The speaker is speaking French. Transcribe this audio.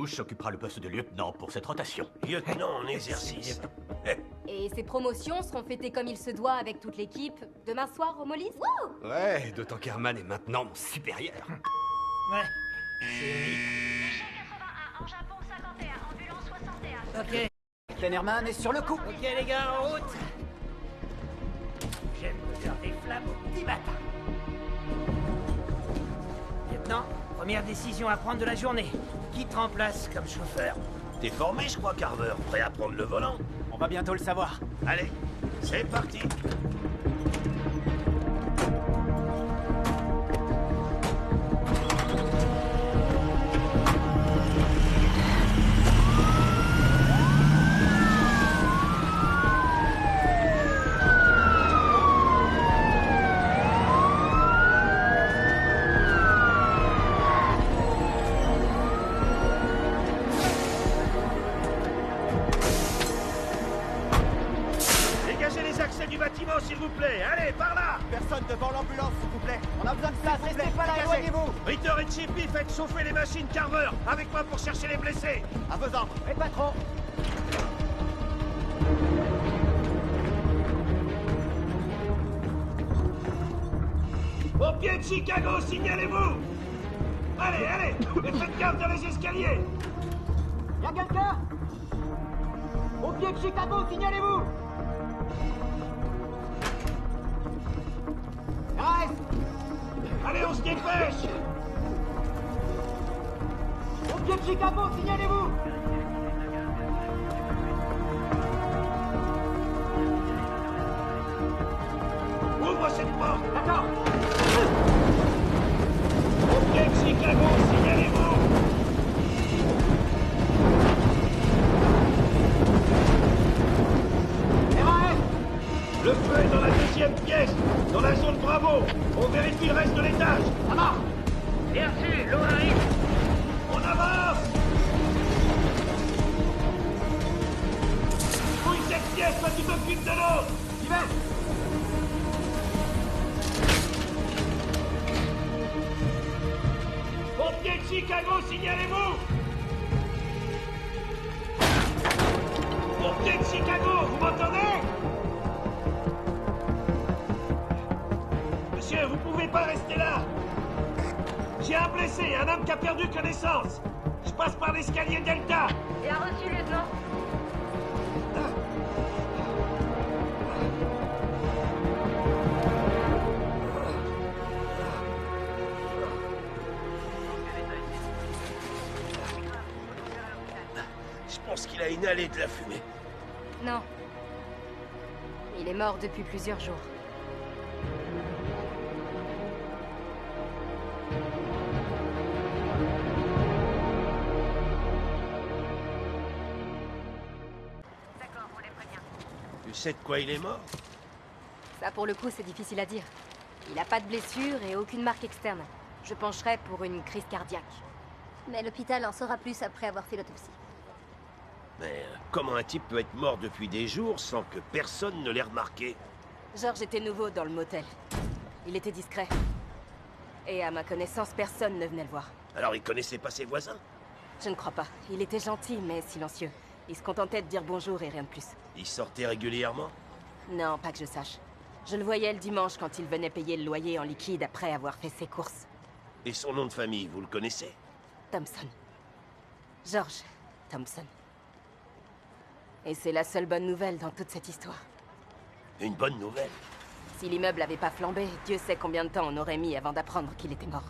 Mouche occupera le poste de lieutenant pour cette rotation. Lieutenant en exercice. Et ces promotions seront fêtées comme il se doit avec toute l'équipe demain soir au Mollis. Wouh! Ouais, d'autant qu'Herman est maintenant mon supérieur. Ouais. C'est... G81 en Japon 51, ambulance 61. Ok. Herman est sur le coup. Ok les gars, en route. J'aime l'odeur des flammes au petit matin. Lieutenant, première décision à prendre de la journée. Qui te remplace comme chauffeur? T'es formé, je crois, Carver. Prêt à prendre le volant? On va bientôt le savoir. Allez, c'est parti. Dégagez les accès du bâtiment, s'il vous plaît. Allez, par là. Personne devant l'ambulance, s'il vous plaît. On a besoin de ça, restez pas là, éloignez-vous. Ritter et Chippy, faites chauffer les machines, Carver. Avec moi pour chercher les blessés. À vos ordres. Et pas trop. Au pied de Chicago, signalez-vous. Allez, allez. Et faites gaffe dans les escaliers. Y'a quelqu'un? Au pied de Chicago, signalez-vous. Reste. Allez, on se dépêche. Au pied de Chicago, signalez-vous. Ouvre cette porte. D'accord. Au pied de Chicago, signalez-vous. RAF. Le feu est dans la deuxième pièce, dans la zone Bravo. On vérifie le reste de l'étage. Ça marche. Bien sûr, l'eau arrive. On avance. Fouille cette pièce, toi tu t'occupes de l'autre. J'y vais. Pompiers de Chicago, signalez-vous. Pompiers de Chicago, vous m'entendez? Monsieur, vous pouvez pas rester là. J'ai un blessé, un homme qui a perdu connaissance. Je passe par l'escalier Delta. Bien reçu, lieutenant. Je pense qu'il a inhalé de la fumée. Non. Il est mort depuis plusieurs jours. D'accord, on les prévient. Tu sais de quoi il est mort? Ça, pour le coup, c'est difficile à dire. Il a pas de blessure et aucune marque externe. Je pencherais pour une crise cardiaque. Mais l'hôpital en saura plus après avoir fait l'autopsie. Mais comment un type peut être mort depuis des jours sans que personne ne l'ait remarqué? George était nouveau dans le motel. Il était discret. Et à ma connaissance, personne ne venait le voir. Alors il connaissait pas ses voisins? Je ne crois pas. Il était gentil, mais silencieux. Il se contentait de dire bonjour et rien de plus. Il sortait régulièrement? Non, pas que je sache. Je le voyais le dimanche quand il venait payer le loyer en liquide après avoir fait ses courses. Et son nom de famille, vous le connaissez? Thompson. George Thompson. Et c'est la seule bonne nouvelle dans toute cette histoire. Une bonne nouvelle. Si l'immeuble avait pas flambé, Dieu sait combien de temps on aurait mis avant d'apprendre qu'il était mort.